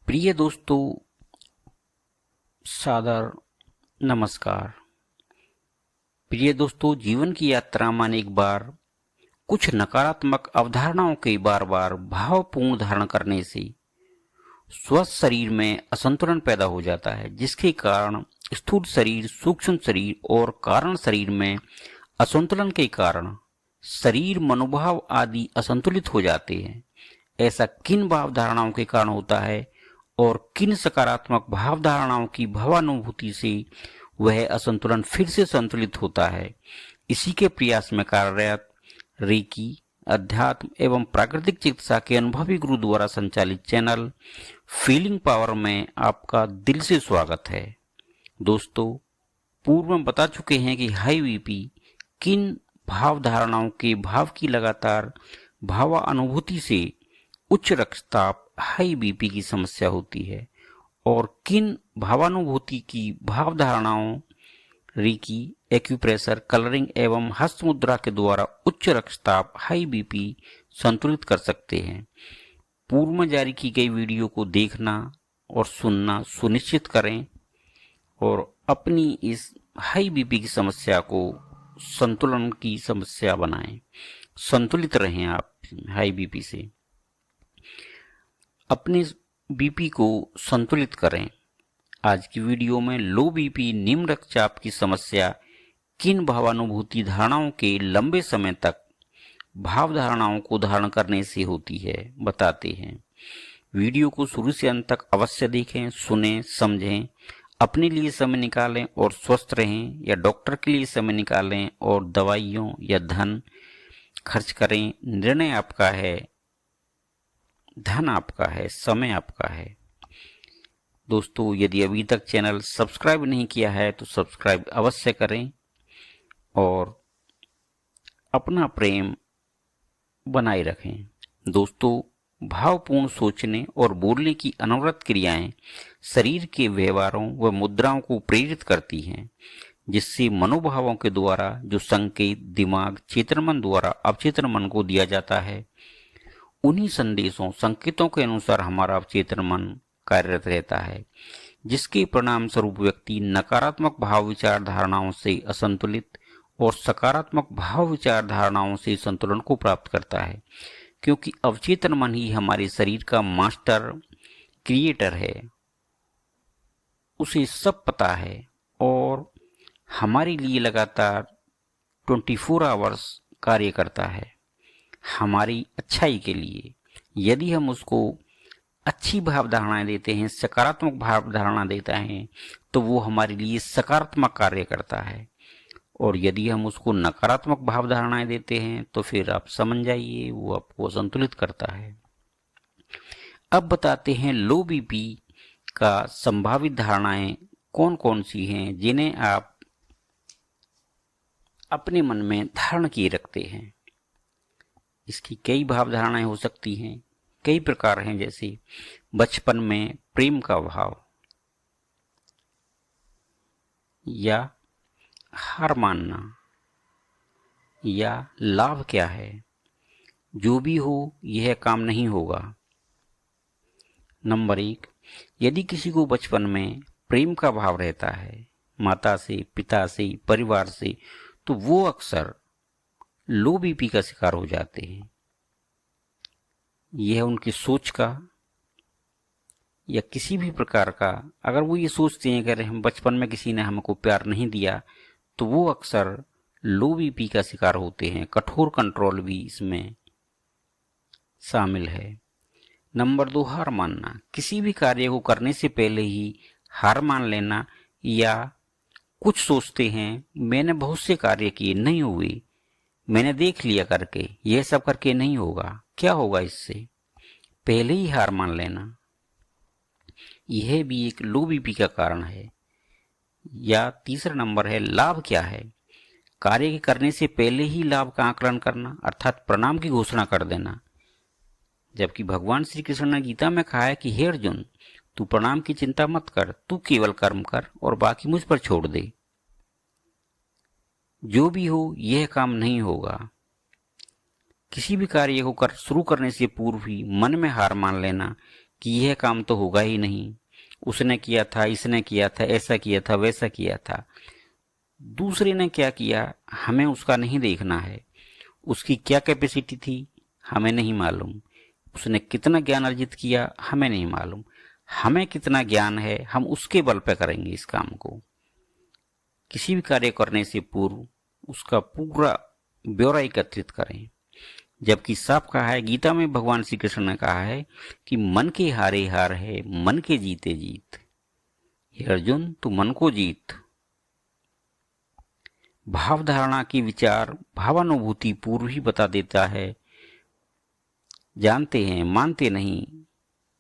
प्रिय दोस्तों, सादर नमस्कार। प्रिय दोस्तों, जीवन की यात्रा में एक बार कुछ नकारात्मक अवधारणाओं के बार बार भावपूर्ण धारण करने से स्वस्थ शरीर में असंतुलन पैदा हो जाता है, जिसके कारण स्थूल शरीर, सूक्ष्म शरीर और कारण शरीर में असंतुलन के कारण शरीर, मनोभाव आदि असंतुलित हो जाते हैं। ऐसा किन भाव धारणाओं के कारण होता है और किन सकारात्मक भाव धारणाओं की भावानुभूति से वह असंतुलन फिर से संतुलित होता है, इसी के प्रयास में कार्यरत रेकी, अध्यात्म एवं प्राकृतिक चिकित्सा के अनुभवी गुरु द्वारा संचालित चैनल फीलिंग पावर में आपका दिल से स्वागत है। दोस्तों, पूर्व में बता चुके हैं कि हाई बीपी किन भाव धारणाओं के भाव की लगातार भावानुभूति से उच्च रक्तचाप, हाई बीपी की समस्या होती है और किन भावानुभूति की भाव धारणाओं रेकी, एक्यूप्रेशर, कलरिंग एवं हस्त मुद्रा के द्वारा उच्च रक्तचाप, हाई बीपी संतुलित कर सकते हैं। पूर्व में जारी की गई वीडियो को देखना और सुनना सुनिश्चित करें और अपनी इस हाई बीपी की समस्या को संतुलन की समस्या बनाएं। संतुलित रहें आप हाई बीपी से। अपने बीपी को संतुलित करें। आज की वीडियो में लो बीपी, निम्न रक्तचाप की समस्या किन भावानुभूति धारणाओं के लंबे समय तक भाव धारणाओं को धारण करने से होती है, बताते हैं। वीडियो को शुरू से अंत तक अवश्य देखें, सुनें, समझें, अपने लिए समय निकालें और स्वस्थ रहें, या डॉक्टर के लिए समय निकालें और दवाइयों या धन खर्च करें। निर्णय आपका है, धन आपका है, समय आपका है। दोस्तों, यदि अभी तक चैनल सब्सक्राइब नहीं किया है तो सब्सक्राइब अवश्य करें और अपना प्रेम बनाए रखें। दोस्तों, भावपूर्ण सोचने और बोलने की अनवरत क्रियाएं शरीर के व्यवहारों व मुद्राओं को प्रेरित करती हैं, जिससे मनोभावों के द्वारा जो संकेत दिमाग चेतन मन द्वारा अवचेतन मन को दिया जाता है, उन्हीं संदेशों संकेतों के अनुसार हमारा अवचेतन मन कार्यरत रहता है, जिसके परिणाम स्वरूप व्यक्ति नकारात्मक भाव विचार धारणाओं से असंतुलित और सकारात्मक भाव विचार धारणाओं से संतुलन को प्राप्त करता है। क्योंकि अवचेतन मन ही हमारे शरीर का मास्टर क्रिएटर है, उसे सब पता है और हमारे लिए लगातार 24 आवर्स कार्य करता है हमारी अच्छाई के लिए। यदि हम उसको अच्छी भाव धारणाएं देते हैं, सकारात्मक भाव धारणा देता है, तो वो हमारे लिए सकारात्मक कार्य करता है, और यदि हम उसको नकारात्मक भाव धारणाएं देते हैं तो फिर आप समझ जाइए वो आपको संतुलित करता है। अब बताते हैं लो बीपी का संभावित धारणाएं कौन कौन सी हैं, जिन्हें आप अपने मन में धारण किए रखते हैं। इसकी कई भाव धारणाएं हो सकती हैं, कई प्रकार हैं, जैसे बचपन में प्रेम का भाव, या हार मानना, या लाभ क्या है, जो भी हो यह काम नहीं होगा। नंबर 1, यदि किसी को बचपन में प्रेम का भाव रहता है माता से, पिता से, परिवार से, तो वो अक्सर लो बीपी का शिकार हो जाते हैं। यह उनकी सोच का या किसी भी प्रकार का, अगर वो ये सोचते हैं कि अगर हम बचपन में किसी ने हमको प्यार नहीं दिया, तो वो अक्सर लो बीपी का शिकार होते हैं। कठोर कंट्रोल भी इसमें शामिल है। नंबर 2, हार मानना। किसी भी कार्य को करने से पहले ही हार मान लेना, या कुछ सोचते हैं मैंने बहुत से कार्य किए नहीं हुए, मैंने देख लिया करके, यह सब करके नहीं होगा, क्या होगा इससे, पहले ही हार मान लेना। यह भी एक लो बीपी का कारण है। या तीसरा नंबर है लाभ क्या है। कार्य के करने से पहले ही लाभ का आकलन करना, अर्थात परिणाम की घोषणा कर देना। जबकि भगवान श्री कृष्ण ने गीता में कहा है कि हे अर्जुन, तू परिणाम की चिंता मत कर, तू केवल कर्म कर और बाकी मुझ पर छोड़ दे। जो भी हो यह काम नहीं होगा। किसी भी कार्य को शुरू करने से पूर्व ही मन में हार मान लेना कि यह काम तो होगा ही नहीं, उसने किया था, इसने किया था, ऐसा किया था, वैसा किया था। दूसरे ने क्या किया हमें उसका नहीं देखना है, उसकी क्या कैपेसिटी थी हमें नहीं मालूम, उसने कितना ज्ञान अर्जित किया हमें नहीं मालूम। हमें कितना ज्ञान है हम उसके बल पे करेंगे इस काम को। किसी भी कार्य करने से पूर्व उसका पूरा ब्यौरा एकत्रित करें। जबकि साफ कहा है, गीता में भगवान श्री कृष्ण ने कहा है कि मन के हारे हार है, मन के जीते जीत। हे अर्जुन, तू मन को जीत। भाव धारणा की विचार भावानुभूति पूर्व ही बता देता है। जानते हैं, मानते नहीं,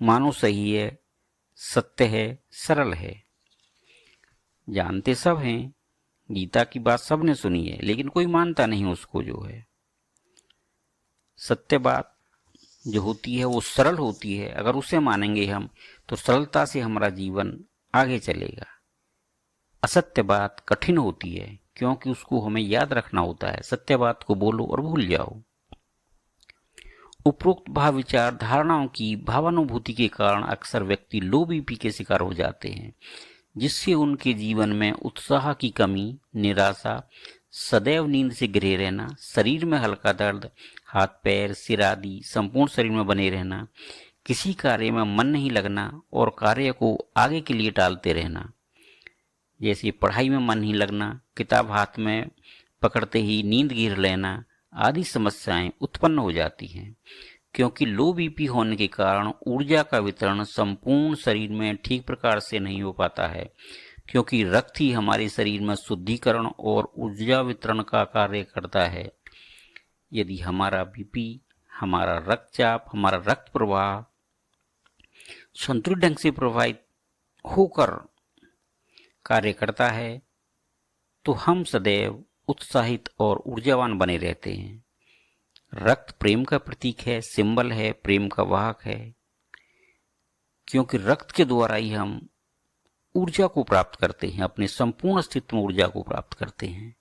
मानो सही है, सत्य है, सरल है। जानते सब हैं, गीता की बात सबने सुनी है, लेकिन कोई मानता नहीं उसको। जो है सत्य बात जो होती है वो सरल होती है। अगर उसे मानेंगे हम तो सरलता से हमारा जीवन आगे चलेगा। असत्य बात कठिन होती है क्योंकि उसको हमें याद रखना होता है। सत्य बात को बोलो और भूल जाओ। उपरोक्त भाव विचार धारणाओं की भावानुभूति के कारण अक्सर व्यक्ति लो बीपी के शिकार हो जाते हैं, जिससे उनके जीवन में उत्साह की कमी, निराशा, सदैव नींद से घिरे रहना, शरीर में हल्का दर्द, हाथ पैर सिर आदि संपूर्ण शरीर में बने रहना, किसी कार्य में मन नहीं लगना और कार्य को आगे के लिए टालते रहना, जैसे पढ़ाई में मन नहीं लगना, किताब हाथ में पकड़ते ही नींद गिर लेना आदि समस्याएं उत्पन्न हो जाती हैं। क्योंकि लो बीपी होने के कारण ऊर्जा का वितरण संपूर्ण शरीर में ठीक प्रकार से नहीं हो पाता है, क्योंकि रक्त ही हमारे शरीर में शुद्धिकरण और ऊर्जा वितरण का कार्य करता है। यदि हमारा बीपी, हमारा रक्तचाप, हमारा रक्त प्रवाह संतुलित ढंग से प्रभावित होकर कार्य करता है तो हम सदैव उत्साहित और ऊर्जावान बने रहते हैं। रक्त प्रेम का प्रतीक है, सिंबल है, प्रेम का वाहक है, क्योंकि रक्त के द्वारा ही हम ऊर्जा को प्राप्त करते हैं, अपने संपूर्ण अस्तित्व में ऊर्जा को प्राप्त करते हैं।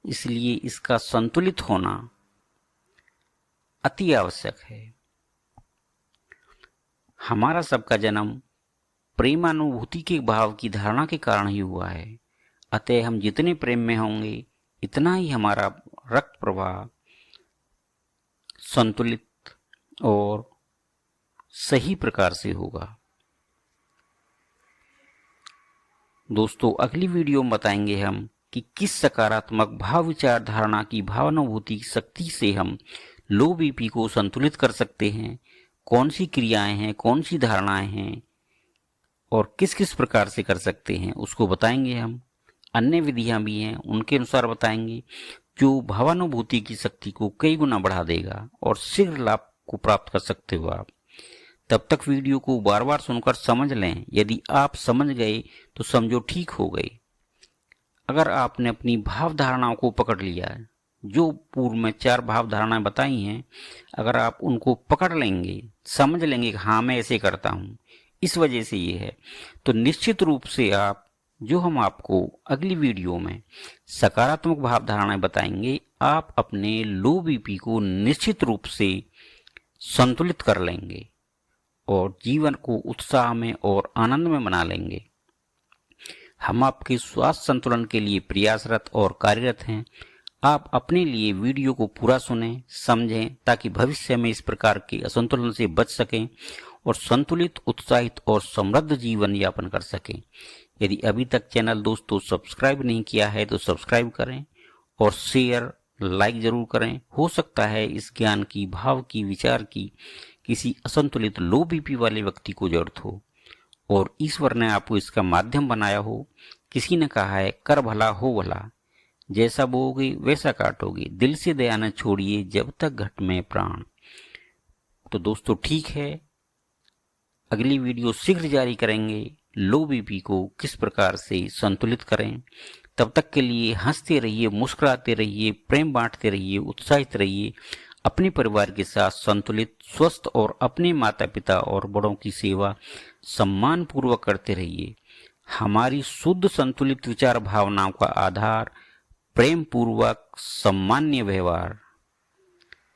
इसलिए इसका संतुलित होना अति आवश्यक है। हमारा सबका जन्म प्रेमानुभूति के भाव की धारणा के कारण ही हुआ है। अतः हम जितने प्रेम में होंगे इतना ही हमारा रक्त प्रवाह संतुलित और सही प्रकार से होगा। दोस्तों, अगली वीडियो में बताएंगे हम कि किस सकारात्मक भाव विचार धारणा की भावानुभूति शक्ति से हम लो बीपी को संतुलित कर सकते हैं, कौन सी क्रियाएं हैं, कौन सी धारणाएं हैं और किस किस प्रकार से कर सकते हैं, उसको बताएंगे हम। अन्य विधियां भी हैं, उनके अनुसार बताएंगे, जो भावानुभूति की शक्ति को कई गुना बढ़ा देगा और शीघ्र लाभ को प्राप्त कर सकते हो आप। तब तक वीडियो को बार बार सुनकर समझ लें। यदि आप समझ गए तो समझो ठीक हो गए। अगर आपने अपनी भाव धारणाओं को पकड़ लिया है, जो पूर्व में 4 भाव धारणाएं बताई हैं, अगर आप उनको पकड़ लेंगे, समझ लेंगे कि हाँ मैं ऐसे करता हूं, इस वजह से ये है, तो निश्चित रूप से आप, जो हम आपको अगली वीडियो में सकारात्मक भाव धारणाएं बताएंगे, आप अपने लो बीपी को निश्चित रूप से संतुलित कर लेंगे और जीवन को उत्साह में और आनंद में मना लेंगे। हम आपके स्वास्थ्य संतुलन के लिए प्रयासरत और कार्यरत हैं। आप अपने लिए वीडियो को पूरा सुनें, समझें, ताकि भविष्य में इस प्रकार के असंतुलन से बच सकें और संतुलित, उत्साहित और समृद्ध जीवन यापन कर सकें। यदि अभी तक चैनल दोस्तों सब्सक्राइब नहीं किया है तो सब्सक्राइब करें और शेयर, लाइक जरूर करें। हो सकता है इस ज्ञान की, भाव की, विचार की किसी असंतुलित लो बीपी वाले व्यक्ति को जरूरत हो और ईश्वर ने आपको इसका माध्यम बनाया हो। किसी ने कहा है, कर भला हो भला, जैसा बोओगे वैसा काटोगे, दिल से दया न छोड़िए जब तक घट में प्राण। तो दोस्तों ठीक है, अगली वीडियो शीघ्र जारी करेंगे, लो बीपी को किस प्रकार से संतुलित करें। तब तक के लिए हंसते रहिए, मुस्कुराते रहिए, प्रेम बांटते रहिए, उत्साहित रहिए, अपने परिवार के साथ संतुलित, स्वस्थ और अपने माता पिता और बड़ों की सेवा सम्मान पूर्वक करते रहिए। हमारी शुद्ध संतुलित विचार भावनाओं का आधार प्रेम पूर्वक सम्मान्य व्यवहार।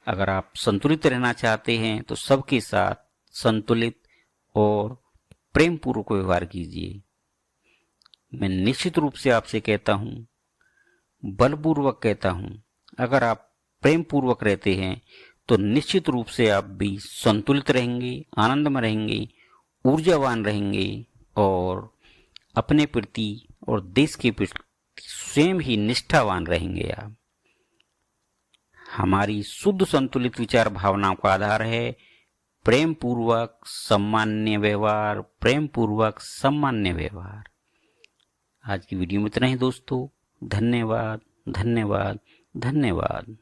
अगर आप संतुलित रहना चाहते हैं तो सबके साथ संतुलित, और प्रेम पूर्वक व्यवहार कीजिए। मैं निश्चित रूप से आपसे कहता हूं, बलपूर्वक कहता हूं, अगर आप प्रेम पूर्वक रहते हैं तो निश्चित रूप से आप भी संतुलित रहेंगे, आनंद में रहेंगे, ऊर्जावान रहेंगे और अपने प्रति और देश के प्रति स्वयं ही निष्ठावान रहेंगे आप। हमारी शुद्ध संतुलित विचार भावनाओं का आधार है प्रेम पूर्वक सम्मान्य व्यवहार, प्रेम पूर्वक सम्मान्य व्यवहार। आज की वीडियो में इतना ही दोस्तों। धन्यवाद, धन्यवाद, धन्यवाद।